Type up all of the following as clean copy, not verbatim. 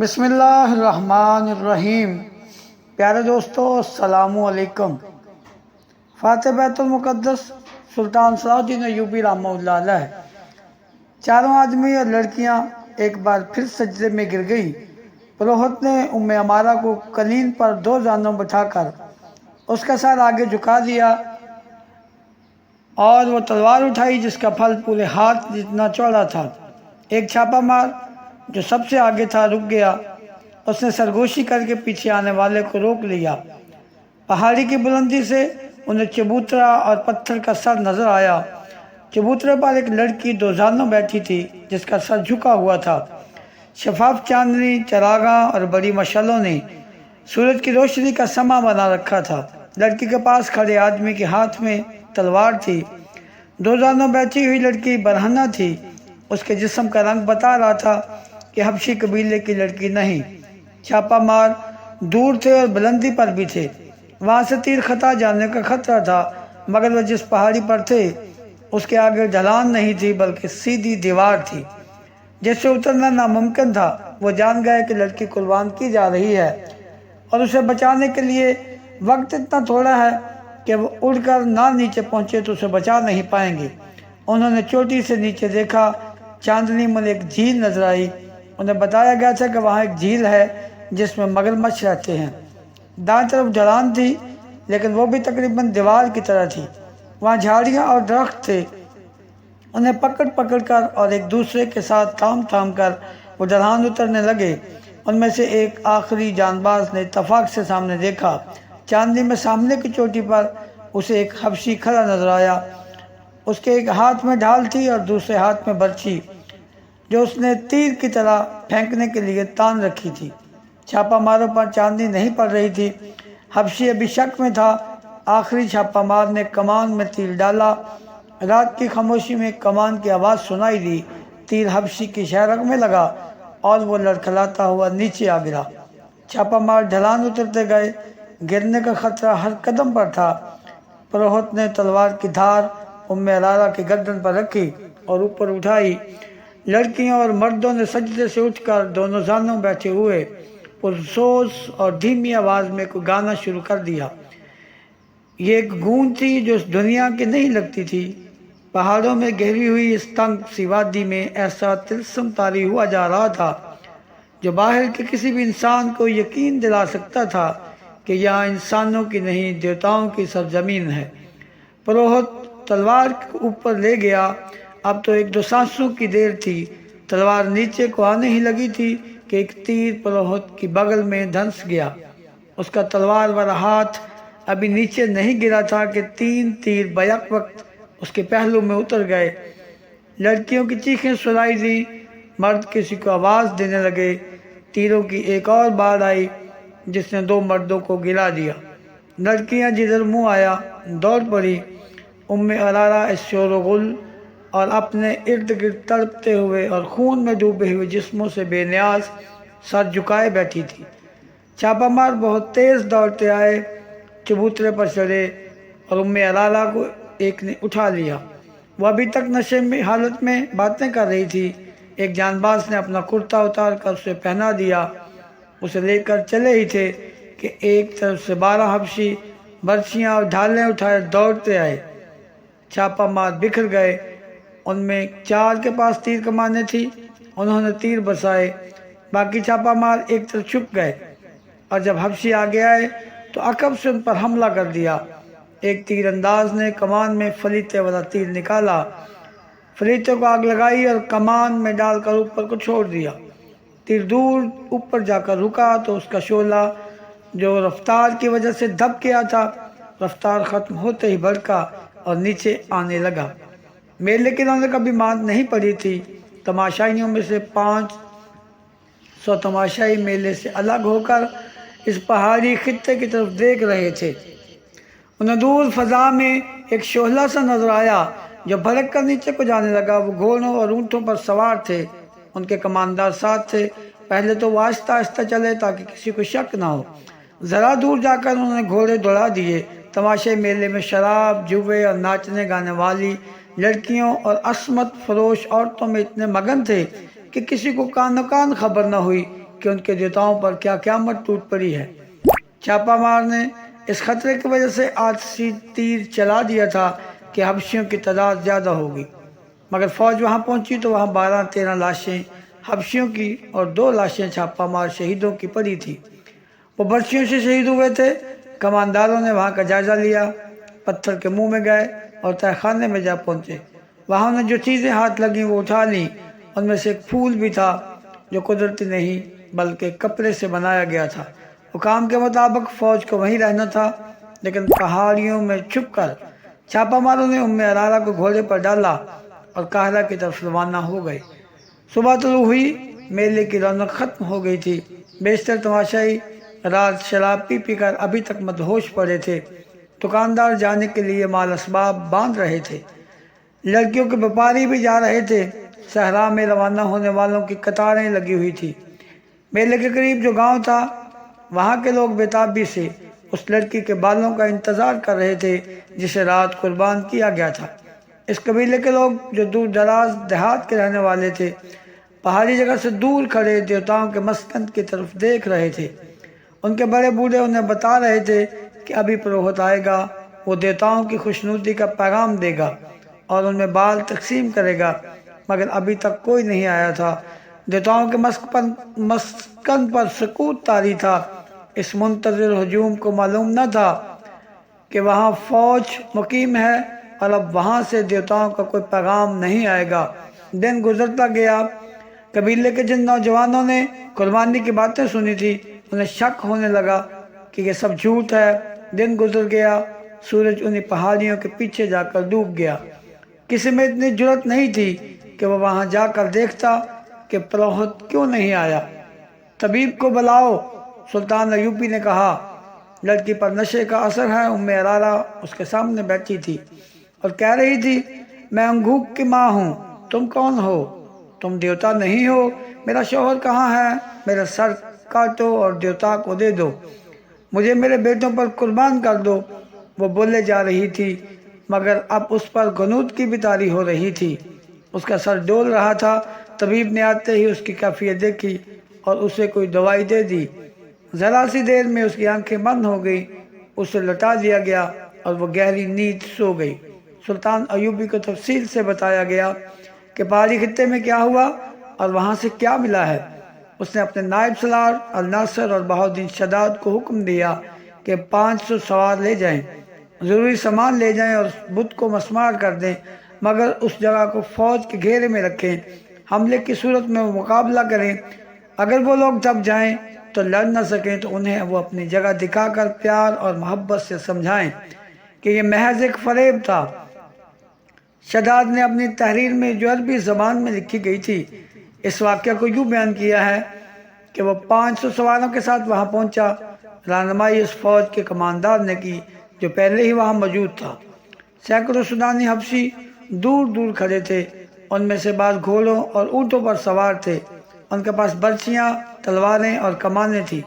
بسم اللہ الرحمن الرحیم۔ پیارے دوستو السلام علیکم۔ فاتح بیت المقدس سلطان صلاح الدین ایوبی رحمہ اللہ علیہ۔ چاروں آدمی اور لڑکیاں ایک بار پھر سجدے میں گر گئی۔ پروہت نے ام عمارہ کو کلین پر دو زانوں بٹھا کر اس کا سر آگے جھکا دیا اور وہ تلوار اٹھائی جس کا پھل پورے ہاتھ جتنا چوڑا تھا۔ ایک چھاپا مار جو سب سے آگے تھا رک گیا۔ اس نے سرگوشی کر کے پیچھے آنے والے کو روک لیا۔ پہاڑی کی بلندی سے انہیں چبوترا اور پتھر کا سر نظر آیا۔ چبوترے پر ایک لڑکی دو زانوں بیٹھی تھی جس کا سر جھکا ہوا تھا۔ شفاف چاندنی، چراغاں اور بڑی مشعلوں نے سورج کی روشنی کا سما بنا رکھا تھا۔ لڑکی کے پاس کھڑے آدمی کے ہاتھ میں تلوار تھی۔ دو زانوں بیٹھی ہوئی لڑکی برہنہ تھی۔ اس کے جسم کا رنگ بتا رہا تھا کہ حبشی قبیلے کی لڑکی نہیں۔ چھاپا مار دور تھے اور بلندی پر بھی تھے۔ وہاں سے تیر خطا جانے کا خطرہ تھا، مگر وہ جس پہاڑی پر تھے اس کے آگے ڈھلان نہیں تھی بلکہ سیدھی دیوار تھی جس سے اترنا ناممکن تھا۔ وہ جان گئے کہ لڑکی قربان کی جا رہی ہے اور اسے بچانے کے لیے وقت اتنا تھوڑا ہے کہ وہ اڑ کر نہ نیچے پہنچے تو اسے بچا نہیں پائیں گے۔ انہوں نے چوٹی سے نیچے دیکھا، چاندنی میں ایک جھیل نظر آئی۔ انہیں بتایا گیا تھا کہ وہاں ایک جھیل ہے جس میں مگرمچھ رہتے ہیں۔ دائیں طرف ڈھلان تھی لیکن وہ بھی تقریباً دیوار کی طرح تھی۔ وہاں جھاڑیاں اور درخت تھے۔ انہیں پکڑ پکڑ کر اور ایک دوسرے کے ساتھ تھام تھام کر وہ ڈھلان اترنے لگے۔ ان میں سے ایک آخری جان باز نے اتفاق سے سامنے دیکھا۔ چاندنی میں سامنے کی چوٹی پر اسے ایک حبشی کھڑا نظر آیا۔ اس کے ایک ہاتھ میں ڈھال تھی اور دوسرے ہاتھ میں برچھی جو اس نے تیر کی طرح پھینکنے کے لیے تان رکھی تھی۔ چھاپا ماروں پر چاندنی نہیں پڑ رہی تھی۔ حبشی ابھی شک میں تھا۔ آخری چھاپا مار نے کمان میں تیر ڈالا۔ رات کی خاموشی میں کمان کی آواز سنائی دی۔ تیر حبشی کی شہرگ میں لگا اور وہ لڑکھڑاتا ہوا نیچے آ گرا۔ چھاپا مار ڈھلان اترتے گئے۔ گرنے کا خطرہ ہر قدم پر تھا۔ پروہت نے تلوار کی دھار ام عمارہ کی گردن پر رکھی اور اوپر اٹھائی۔ لڑکیوں اور مردوں نے سجدے سے اٹھ کر دونوں زانوں بیٹھے ہوئے پرسوز اور دھیمی آواز میں کوئی گانا شروع کر دیا۔ یہ ایک گونج تھی جو اس دنیا کی نہیں لگتی تھی۔ پہاڑوں میں گہری ہوئی اس تنگ سی وادی میں ایسا طلسم طاری ہوا جا رہا تھا جو باہر کے کسی بھی انسان کو یقین دلا سکتا تھا کہ یہاں انسانوں کی نہیں دیوتاؤں کی سرزمین ہے۔ پروہت تلوار اوپر لے گیا۔ اب تو ایک دو سانسوں کی دیر تھی۔ تلوار نیچے کو آنے ہی لگی تھی کہ ایک تیر پروہت کی بغل میں دھنس گیا۔ اس کا تلوار والا ہاتھ ابھی نیچے نہیں گرا تھا کہ تین تیر بیک وقت اس کے پہلو میں اتر گئے۔ لڑکیوں کی چیخیں سنائی دیں۔ مرد کسی کو آواز دینے لگے۔ تیروں کی ایک اور بار آئی جس نے دو مردوں کو گرا دیا۔ لڑکیاں جدھر منہ آیا دوڑ پڑی۔ ام عمارہ اس شور و غل اور اپنے ارد گرد تڑپتے ہوئے اور خون میں ڈوبے ہوئے جسموں سے بے نیاز سر جھکائے بیٹھی تھی۔ چھاپا مار بہت تیز دوڑتے آئے، چبوترے پر چڑھے اور ام عمارہ کو ایک نے اٹھا لیا۔ وہ ابھی تک نشے میں حالت میں باتیں کر رہی تھی۔ ایک جان باز نے اپنا کرتا اتار کر اسے پہنا دیا۔ اسے لے کر چلے ہی تھے کہ ایک طرف سے 12 حبشی برچھیاں اور ڈھالیں اٹھائے دوڑتے آئے۔ چھاپا مار بکھر گئے۔ ان میں 4 کے پاس تیر کمانیں تھی۔ انہوں نے تیر برسائے۔ باقی چھاپا مار ایک طرف چھپ گئے اور جب حبشی آگے آئے تو عقب سے ان پر حملہ کر دیا۔ ایک تیر انداز نے کمان میں فلیتے والا تیر نکالا، فلیتے کو آگ لگائی اور کمان میں ڈال کر اوپر کو چھوڑ دیا۔ تیر دور اوپر جا کر رکا تو اس کا شعلہ جو رفتار کی وجہ سے دب گیا تھا، رفتار ختم ہوتے ہی بھڑکا اور نیچے آنے لگا۔ میلے کی رونق کبھی ماند نہیں پڑی تھی۔ تماشائیوں میں سے 500 تماشائی میلے سے الگ ہو کر اس پہاڑی خطے کی طرف دیکھ رہے تھے۔ انہیں دور فضا میں ایک شعلہ سا نظر آیا جو بھڑک کر نیچے کو جانے لگا۔ وہ گھوڑوں اور اونٹوں پر سوار تھے۔ ان کے کماندار ساتھ تھے۔ پہلے تو وہ آہستہ آہستہ چلے تاکہ کسی کو شک نہ ہو۔ ذرا دور جا کر انہوں نے گھوڑے دوڑا دیے۔ تماشائی میلے میں شراب، جوے اور ناچنے گانے والی لڑکیوں اور عصمت فروش عورتوں میں اتنے مگن تھے کہ کسی کو کان خبر نہ ہوئی کہ ان کے دیوتاؤں پر کیا قیامت ٹوٹ پڑی ہے۔ چھاپا مار نے اس خطرے کی وجہ سے آتشی تیر چلا دیا تھا کہ حبشیوں کی تعداد زیادہ ہوگی، مگر فوج وہاں پہنچی تو وہاں 12-13 لاشیں حبشیوں کی اور 2 لاشیں چھاپا مار شہیدوں کی پڑی تھی۔ وہ برچھیوں سے شہید ہوئے تھے۔ کمانداروں نے وہاں کا جائزہ لیا، پتھر کے منہ میں گئے اور تہہ خانے میں جا پہنچے۔ وہاں انہیں جو چیزیں ہاتھ لگیں وہ اٹھا لیں۔ ان میں سے ایک پھول بھی تھا جو قدرتی نہیں بلکہ کپڑے سے بنایا گیا تھا۔ حکام کے مطابق فوج کو وہیں رہنا تھا، لیکن پہاڑیوں میں چھپ کر چھاپا ماروں نے ارارا کو گھوڑے پر ڈالا اور قاہرہ کی طرف روانہ ہو گئے۔ صبح طلوع ہوئی، میلے کی رونق ختم ہو گئی تھی۔ بیشتر تماشائی رات شراب پی پی کر ابھی تک مدہوش پڑے تھے۔ دکاندار جانے کے لیے مال اسباب باندھ رہے تھے، لڑکیوں کے بیپاری بھی جا رہے تھے۔ صحرا میں روانہ ہونے والوں کی قطاریں لگی ہوئی تھی۔ میلے کے قریب جو گاؤں تھا، وہاں کے لوگ بےتابی سے اس لڑکی کے بالوں کا انتظار کر رہے تھے جسے رات قربان کیا گیا تھا۔ اس قبیلے کے لوگ جو دور دراز دیہات کے رہنے والے تھے، پہاڑی جگہ سے دور کھڑے دیوتاؤں کے مسکن کی طرف دیکھ رہے تھے۔ ان کے بڑے بوڑھے انہیں بتا رہے تھے کہ ابھی پروہت آئے گا، وہ دیوتاؤں کی خوشنودی کا پیغام دے گا اور ان میں بال تقسیم کرے گا، مگر ابھی تک کوئی نہیں آیا تھا۔ دیوتاؤں کے مسکن پر سکوت طاری تھا۔ اس منتظر ہجوم کو معلوم نہ تھا کہ وہاں فوج مقیم ہے اور اب وہاں سے دیوتاؤں کا کوئی پیغام نہیں آئے گا۔ دن گزرتا گیا۔ قبیلے کے جن نوجوانوں نے قربانی کی باتیں سنی تھی، انہیں شک ہونے لگا کہ یہ سب جھوٹ ہے۔ دن گزر گیا، سورج انہی پہاڑیوں کے پیچھے جا کر ڈوب گیا۔ کسی میں اتنی جرأت نہیں تھی کہ وہ وہاں جا کر دیکھتا کہ پروہت کیوں نہیں آیا۔ طبیب کو بلاؤ، سلطان ایوبی نے کہا۔ لڑکی پر نشے کا اثر ہے۔ ارارا اس کے سامنے بیٹھی تھی اور کہہ رہی تھی، میں انگھوک کی ماں ہوں، تم کون ہو؟ تم دیوتا نہیں ہو؟ میرا شوہر کہاں ہے؟ میرا سر کاٹو اور دیوتا کو دے دو، مجھے میرے بیٹوں پر قربان کر دو۔ وہ بولے جا رہی تھی، مگر اب اس پر غنود کی بھی طاری ہو رہی تھی۔ اس کا سر ڈول رہا تھا۔ طبیب نے آتے ہی اس کی کیفیت دیکھی اور اسے کوئی دوائی دے دی۔ ذرا سی دیر میں اس کی آنکھیں بند ہو گئی، اسے لٹا دیا گیا اور وہ گہری نیند سو گئی۔ سلطان ایوبی کو تفصیل سے بتایا گیا کہ پہاڑی خطے میں کیا ہوا اور وہاں سے کیا ملا ہے۔ اس نے اپنے نائب سالار الناصر اور بہاؤالدین شداد کو حکم دیا کہ 500 سوار لے جائیں، ضروری سامان لے جائیں اور بت کو مسمار کر دیں، مگر اس جگہ کو فوج کے گھیرے میں رکھیں۔ حملے کی صورت میں وہ مقابلہ کریں۔ اگر وہ لوگ دب جائیں تو لڑ نہ سکیں تو انہیں وہ اپنی جگہ دکھا کر پیار اور محبت سے سمجھائیں کہ یہ محض ایک فریب تھا۔ شداد نے اپنی تحریر میں جو عربی زبان میں لکھی گئی تھی، اس واقعہ کو یوں بیان کیا ہے کہ وہ 500 سواروں کے ساتھ وہاں پہنچا۔ رہنمائی اس فوج کے کماندار نے کی جو پہلے ہی وہاں موجود تھا۔ سینکڑوں سودانی حبشی دور دور کھڑے تھے، ان میں سے بعض گھوڑوں اور اونٹوں پر سوار تھے۔ ان کے پاس برچیاں، تلواریں اور کمانیں تھیں۔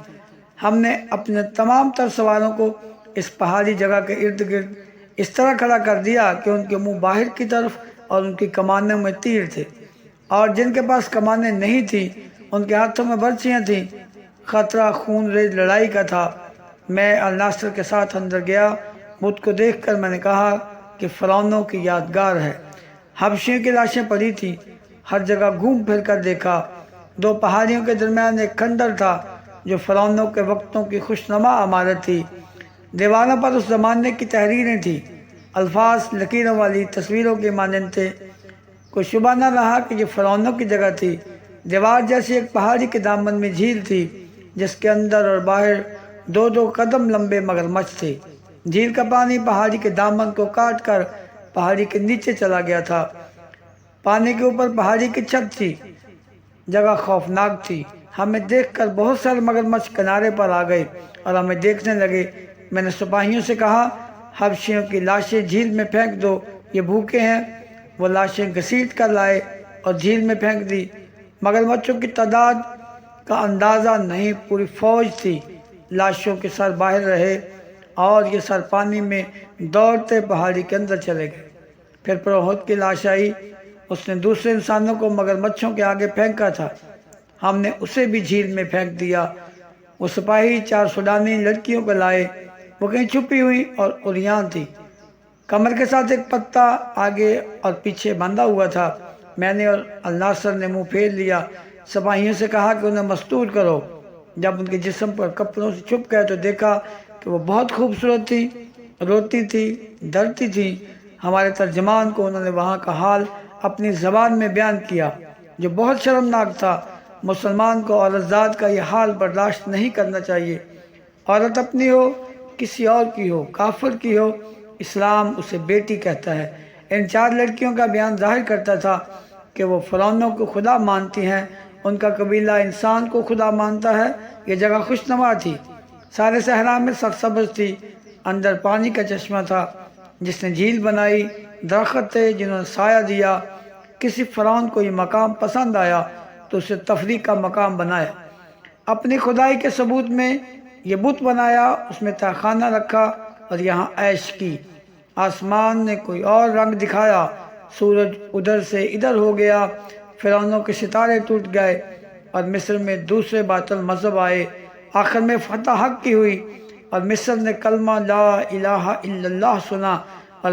ہم نے اپنے تمام تر سواروں کو اس پہاڑی جگہ کے ارد گرد اس طرح کھڑا کر دیا کہ ان کے منہ باہر کی طرف اور ان کی کمانوں میں تیر تھے، اور جن کے پاس کمانیں نہیں تھیں ان کے ہاتھوں میں برچیاں تھیں۔ خطرہ خون ریز لڑائی کا تھا۔ میں الناصر کے ساتھ اندر گیا۔ بت کو دیکھ کر میں نے کہا کہ فرعونوں کی یادگار ہے۔ حبشیوں کی لاشیں پڑی تھیں۔ ہر جگہ گھوم پھر کر دیکھا۔ 2 پہاڑیوں کے درمیان ایک کھنڈر تھا جو فرعونوں کے وقتوں کی خوشنما عمارت تھی۔ دیواروں پر اس زمانے کی تحریریں تھیں، الفاظ لکیروں والی تصویروں کے مانند تھے۔ کوئی شبہ نہ رہا کہ یہ فرعونوں کی جگہ تھی۔ دیوار جیسی ایک پہاڑی کے دامن میں جھیل تھی جس کے اندر اور باہر 2 قدم لمبے مگرمچھ تھے۔ جھیل کا پانی پہاڑی کے دامن کو کاٹ کر پہاڑی کے نیچے چلا گیا تھا۔ پانی کے اوپر پہاڑی کی چھت تھی۔ جگہ خوفناک تھی۔ ہمیں دیکھ کر بہت سارے مگرمچھ کنارے پر آ گئے اور ہمیں دیکھنے لگے۔ میں نے سپاہیوں سے کہا، حبشیوں کی لاشیں جھیل میں پھینک دو، یہ بھوکے ہیں۔ وہ لاشیں گھسیٹ کر لائے اور جھیل میں پھینک دی۔ مگرمچھوں کی تعداد کا اندازہ نہیں، پوری فوج تھی۔ لاشوں کے سر باہر رہے اور یہ سر پانی میں دوڑتے پہاڑی کے اندر چلے گئے۔ پھر پروہت کی لاش آئی۔ اس نے دوسرے انسانوں کو مگرمچھوں کے آگے پھینکا تھا۔ ہم نے اسے بھی جھیل میں پھینک دیا۔ وہ سپاہی 4 سوڈانی لڑکیوں کو لائے، وہ کہیں چھپی ہوئی اور عریان تھی، کمر کے ساتھ ایک پتا آگے اور پیچھے باندھا ہوا تھا۔ میں نے اور الناصر نے منہ پھیر لیا، سپاہیوں سے کہا کہ انہیں مستور کرو۔ جب ان کے جسم پر کپڑوں سے چھپ گئے تو دیکھا کہ وہ بہت خوبصورت تھی، روتی تھی، ڈرتی تھی۔ ہمارے ترجمان کو انہوں نے وہاں کا حال اپنی زبان میں بیان کیا جو بہت شرمناک تھا۔ مسلمان کو عورت ذات کا یہ حال برداشت نہیں کرنا چاہیے، عورت اپنی ہو، کسی اور کی ہو، کافر کی ہو، اسلام اسے بیٹی کہتا ہے۔ ان 4 لڑکیوں کا بیان ظاہر کرتا تھا کہ وہ فرعونوں کو خدا مانتی ہیں، ان کا قبیلہ انسان کو خدا مانتا ہے۔ یہ جگہ خوشنما تھی، سارے صحرا میں سرسبز تھی، اندر پانی کا چشمہ تھا جس نے جھیل بنائی، درخت تھے جنہوں نے سایہ دیا۔ کسی فرعون کو یہ مقام پسند آیا تو اسے تفریح کا مقام بنایا، اپنی خدائی کے ثبوت میں یہ بت بنایا، اس میں تہخانہ رکھا اور یہاں عیش کی۔ آسمان نے کوئی اور رنگ دکھایا، سورج ادھر سے ادھر ہو گیا، فرعونوں کے ستارے ٹوٹ گئے اور مصر میں دوسرے باطل مذہب آئے۔ آخر میں فتح حق کی ہوئی اور مصر نے کلمہ لا الہ الا اللہ سنا اور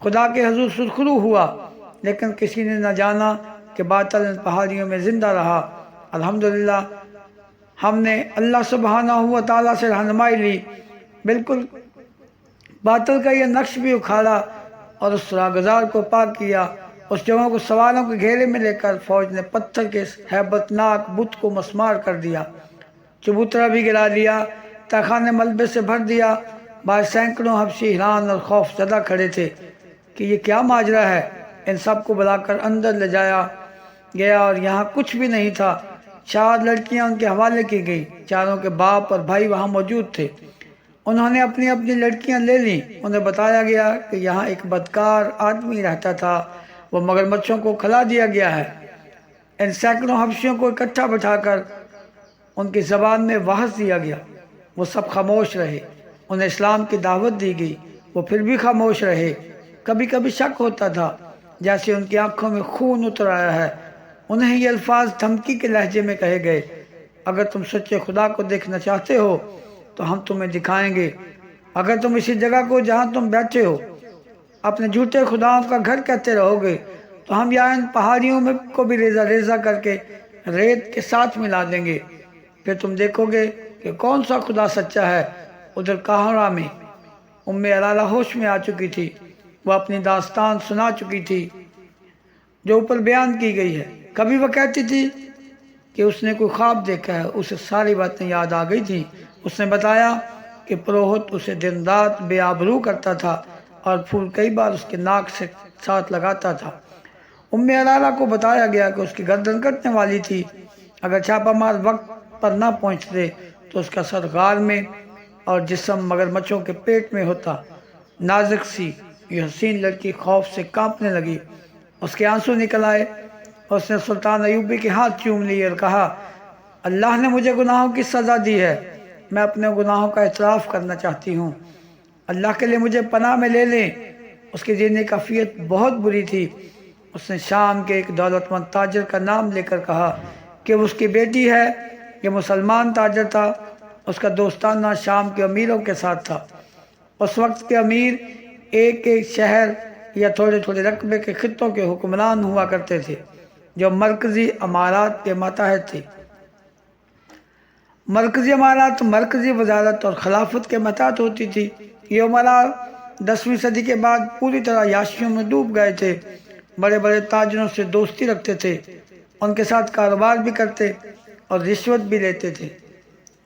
خدا کے حضور سرخرو ہوا، لیکن کسی نے نہ جانا کہ باطل ان پہاڑیوں میں زندہ رہا۔ الحمدللہ ہم نے اللہ سبحانہ و تعالیٰ سے رہنمائی لی، بالکل باطل کا یہ نقش بھی اکھاڑا اور اس راہگزار کو پاک کیا۔ اس جگہ کو سواروں کے گھیرے میں لے کر فوج نے پتھر کے ہیبت ناک بت کو مسمار کر دیا، چبوترا بھی گرا دیا، تہخانے ملبے سے بھر دیا۔ بعض سینکڑوں حبشی حیران اور خوف زدہ کھڑے تھے کہ یہ کیا ماجرا ہے۔ ان سب کو بلا کر اندر لے جایا گیا اور یہاں کچھ بھی نہیں تھا۔ 4 لڑکیاں ان کے حوالے کی گئی، چاروں کے باپ اور بھائی وہاں موجود تھے۔ انہوں نے اپنی اپنی لڑکیاں لے لیں۔ انہیں بتایا گیا کہ یہاں ایک بدکار آدمی رہتا تھا، وہ مگرمچھوں کو کھلا دیا گیا ہے۔ ان سینکڑوں حبشیوں کو اکٹھا بٹھا کر ان کی زبان میں وعظ دیا گیا، وہ سب خاموش رہے۔ انہیں اسلام کی دعوت دی گئی، وہ پھر بھی خاموش رہے۔ کبھی کبھی شک ہوتا تھا جیسے ان کی آنکھوں میں خون اتر آیا ہے۔ انہیں یہ الفاظ دھمکی کے لہجے میں کہے گئے، اگر تم سچے خدا کو دیکھنا چاہتے ہو تو ہم تمہیں دکھائیں گے۔ اگر تم اسی جگہ کو جہاں تم بیٹھے ہو اپنے جھوٹے خداؤں کا گھر کہتے رہو گے تو ہم یہاں ان پہاڑیوں میں کو بھی ریزہ ریزہ کر کے ریت کے ساتھ ملا دیں گے، پھر تم دیکھو گے کہ کون سا خدا سچا ہے۔ ادھر قاہرہ میں عرالہ ہوش میں آ چکی تھی، وہ اپنی داستان سنا چکی تھی جو اوپر بیان کی گئی ہے۔ کبھی وہ کہتی تھی کہ اس نے کوئی خواب دیکھا ہے، اسے ساری باتیں یاد آ گئی تھیں۔ اس نے بتایا کہ پروہت اسے دن رات بے آبرو کرتا تھا اور پھول کئی بار اس کے ناک سے ساتھ لگاتا تھا۔ عرالہ کو بتایا گیا کہ اس کی گردن کٹنے والی تھی، اگر چھاپہ مار وقت پر نہ پہنچتے تو اس کا سر غار میں اور جسم مگرمچھوں کے پیٹ میں ہوتا۔ نازک سی یہ حسین لڑکی خوف سے کانپنے لگی، اس کے آنسو نکل آئے۔ اس نے سلطان ایوبی کے ہاتھ چوم لیے اور کہا، اللہ نے مجھے گناہوں کی سزا دی ہے، میں اپنے گناہوں کا اعتراف کرنا چاہتی ہوں، اللہ کے لیے مجھے پناہ میں لے لیں۔ اس کی ذہنی کیفیت بہت بری تھی۔ اس نے شام کے ایک دولت مند تاجر کا نام لے کر کہا کہ وہ اس کی بیٹی ہے۔ یہ مسلمان تاجر تھا، اس کا دوستانہ شام کے امیروں کے ساتھ تھا۔ اس وقت کے امیر ایک ایک شہر یا تھوڑے تھوڑے رقبے کے خطوں کے حکمران ہوا کرتے تھے جو مرکزی امارات کے ماتحت تھے۔ مرکزی امارات مرکزی وزارت اور خلافت کے ماتحت ہوتی تھی۔ یہ امراء 10ویں صدی کے بعد پوری طرح یاشیوں میں ڈوب گئے تھے، بڑے بڑے تاجروں سے دوستی رکھتے تھے، ان کے ساتھ کاروبار بھی کرتے اور رشوت بھی لیتے تھے۔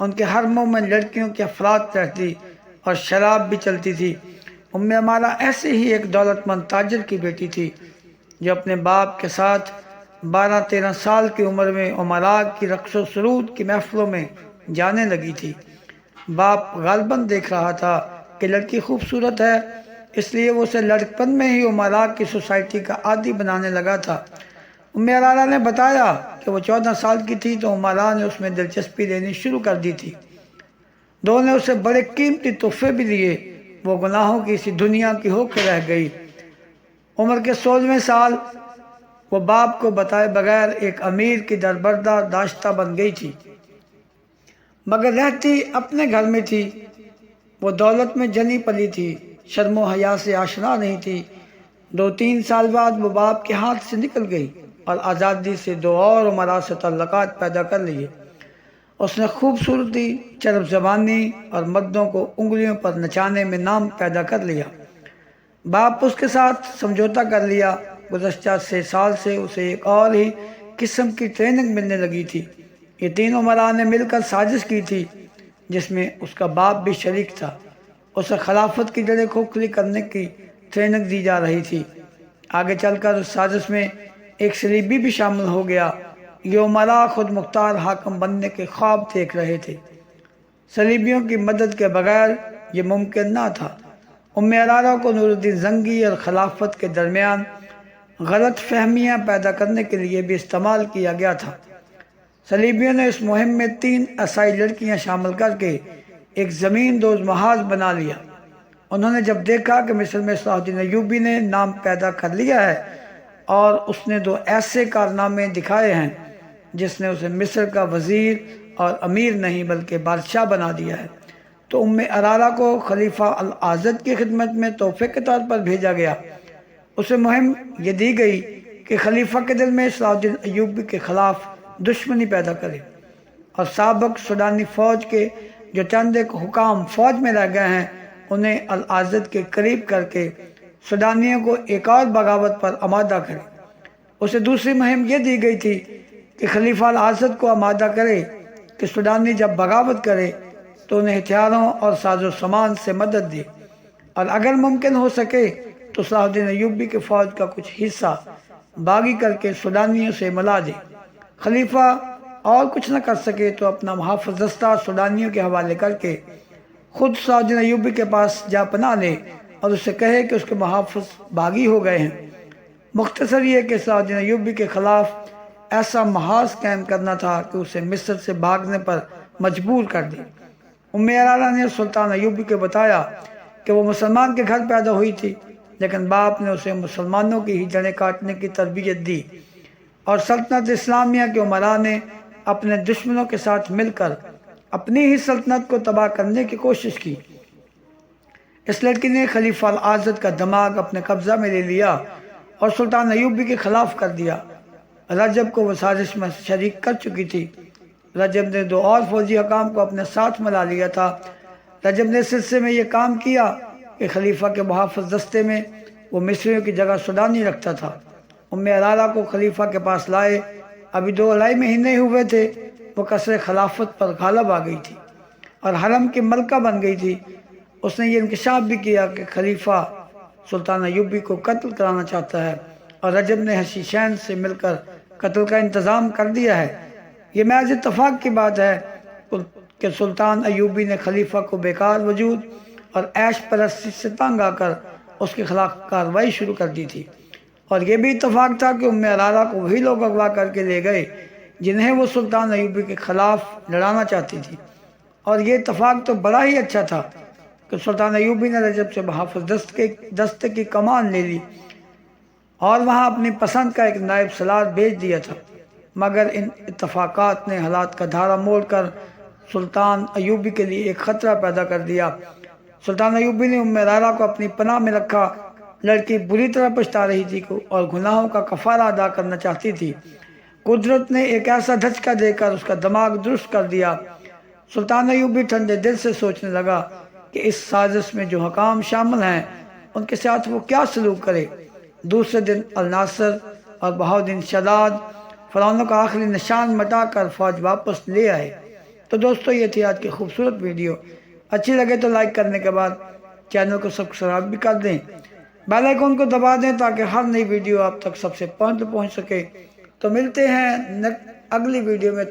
ان کے حرموں میں لڑکیوں کی افراد رہتی اور شراب بھی چلتی تھی۔ عمارہ ایسے ہی ایک دولت مند تاجر کی بیٹی تھی جو اپنے باپ کے ساتھ 12-13 سال کی عمر میں امراء کی رقص و سرود کی محفلوں میں جانے لگی تھی۔ باپ غالباً دیکھ رہا تھا کہ لڑکی خوبصورت ہے، اس لیے وہ اسے لڑکپن میں ہی امراء کی سوسائٹی کا عادی بنانے لگا تھا۔ عرالہ نے بتایا کہ وہ 14 سال کی تھی تو امراء نے اس میں دلچسپی لینی شروع کر دی تھی۔ دونوں نے اسے بڑے قیمتی تحفے بھی دیے۔ وہ گناہوں کی اسی دنیا کی ہو کے رہ گئی۔ عمر کے 16ویں سال وہ باپ کو بتائے بغیر ایک امیر کی دربردار داشتہ بن گئی تھی، مگر رہتی اپنے گھر میں تھی۔ وہ دولت میں جنی پلی تھی، شرم و حیا سے آشنا نہیں تھی۔ 2-3 سال بعد وہ باپ کے ہاتھ سے نکل گئی اور آزادی سے 2 اور امراء سے تعلقات پیدا کر لیے۔ اس نے خوبصورتی، چرب زبانی اور مردوں کو انگلیوں پر نچانے میں نام پیدا کر لیا۔ باپ اس کے ساتھ سمجھوتا کر لیا۔ گزشتہ 6 سال سے اسے ایک اور ہی قسم کی ٹریننگ ملنے لگی تھی۔ یہ 3 امراء نے مل کر سازش کی تھی جس میں اس کا باپ بھی شریک تھا۔ اسے خلافت کی جڑیں کھوکھلی کرنے کی ٹریننگ دی جا رہی تھی۔ آگے چل کر اس سازش میں ایک صلیبی بھی شامل ہو گیا۔ یہ امراء خود مختار حاکم بننے کے خواب دیکھ رہے تھے۔ صلیبیوں کی مدد کے بغیر یہ ممکن نہ تھا۔ عرارہ کو نور الدین زنگی اور خلافت کے درمیان غلط فہمیاں پیدا کرنے کے لیے بھی استعمال کیا گیا تھا۔ صلیبیوں نے اس مہم میں 3 عیسائی لڑکیاں شامل کر کے ایک زمین دوز محاذ بنا لیا۔ انہوں نے جب دیکھا کہ مصر میں صلاح الدین ایوبی نے نام پیدا کر لیا ہے اور اس نے 2 ایسے کارنامے دکھائے ہیں جس نے اسے مصر کا وزیر اور امیر نہیں بلکہ بادشاہ بنا دیا ہے، تو عرارہ کو خلیفہ العاضد کی خدمت میں تحفے کے طور پر بھیجا گیا۔ اسے مہم یہ دی گئی کہ خلیفہ کے دل میں صلاح الدین ایوبی کے خلاف دشمنی پیدا کرے اور سابق سوڈانی فوج کے جو چند ایک حکام فوج میں رہ گئے ہیں انہیں العاضد کے قریب کر کے سوڈانیوں کو ایک اور بغاوت پر آمادہ کرے۔ اسے دوسری مہم یہ دی گئی تھی کہ خلیفہ العاضد کو آمادہ کرے کہ سوڈانی جب بغاوت کرے تو انہیں ہتھیاروں اور ساز و سامان سے مدد دے، اور اگر ممکن ہو سکے تو صلاح الدین ایوبی کے فوج کا کچھ حصہ باغی کر کے سوڈانیوں سے ملا دے۔ خلیفہ اور کچھ نہ کر سکے تو اپنا محافظ دستہ سوڈانیوں کے حوالے کر کے خود صلاح الدین ایوبی کے پاس جا پناہ لے اور اسے کہے کہ اس کے محافظ باغی ہو گئے ہیں۔ مختصر یہ کہ صلاح الدین ایوبی کے خلاف ایسا محاذ قائم کرنا تھا کہ اسے مصر سے بھاگنے پر مجبور کر دے۔ عرارہ نے سلطان ایوبی کو بتایا کہ وہ مسلمان کے گھر پیدا ہوئی تھی، لیکن باپ نے اسے مسلمانوں کی ہی جڑیں کاٹنے کی تربیت دی، اور سلطنت اسلامیہ کے امراء نے اپنے دشمنوں کے ساتھ مل کر اپنی ہی سلطنت کو تباہ کرنے کی کوشش کی۔ اس لڑکی نے خلیفہ العاضد کا دماغ اپنے قبضہ میں لے لیا اور سلطان ایوبی کے خلاف کر دیا۔ رجب کو وہ سازش میں شریک کر چکی تھی۔ رجب نے 2 اور فوجی حکام کو اپنے ساتھ ملا لیا تھا۔ رجب نے اس سلسلے میں یہ کام کیا کہ خلیفہ کے محافظ دستے میں وہ مصریوں کی جگہ سوڈانی رکھتا تھا۔ عرارہ کو خلیفہ کے پاس لائے، ابھی 2 اڑائی مہینے ہوئے تھے، وہ قصر خلافت پر غالب آ گئی تھی اور حرم کی ملکہ بن گئی تھی۔ اس نے یہ انکشاف بھی کیا کہ خلیفہ سلطان ایوبی کو قتل کرانا چاہتا ہے، اور رجب نے حشیشین سے مل کر قتل کا انتظام کر دیا ہے۔ یہ محض اتفاق کی بات ہے کہ سلطان ایوبی نے خلیفہ کو بیکار وجود اور عیش پرستی سے تنگ آ کر اس کے خلاف کارروائی شروع کر دی تھی، اور یہ بھی اتفاق تھا کہ عرارہ کو وہی لوگ اغوا کر کے لے گئے جنہیں وہ سلطان ایوبی کے خلاف لڑانا چاہتی تھی۔ اور یہ اتفاق تو بڑا ہی اچھا تھا کہ سلطان ایوبی نے رجب سے محافظ دستے کی کمان لے لی اور وہاں اپنی پسند کا ایک نائب سالار بھیج دیا تھا، مگر ان اتفاقات نے حالات کا دھارا موڑ کر سلطان ایوبی کے لیے ایک خطرہ پیدا کر دیا۔ سلطان ایوبی نے عرارہ کو اپنی پناہ میں رکھا۔ لڑکی بری طرح پچھتا رہی تھی اور گناہوں کا کفارہ ادا کرنا چاہتی تھی۔ قدرت نے ایک ایسا دھچکا دے کر اس کا دماغ درست کر دیا۔ سلطان ایوبی ٹھنڈے دل سے سوچنے لگا کہ اس سازش میں جو حکام شامل ہیں ان کے ساتھ وہ کیا سلوک کرے۔ دوسرے دن الناصر اور بہاؤالدین شداد فرعونوں کا آخری نشان مٹا کر فوج واپس لے آئے۔ تو دوستو یہ تھی آج کی خوبصورت ویڈیو۔ اچھی لگے تو لائک کرنے کے بعد چینل کو سبسکرائب بھی کر دیں، بیل آئیکن کو دبا دیں تاکہ ہر نئی ویڈیو آپ تک سب سے پہنچ سکے۔ تو ملتے ہیں اگلی ویڈیو میں۔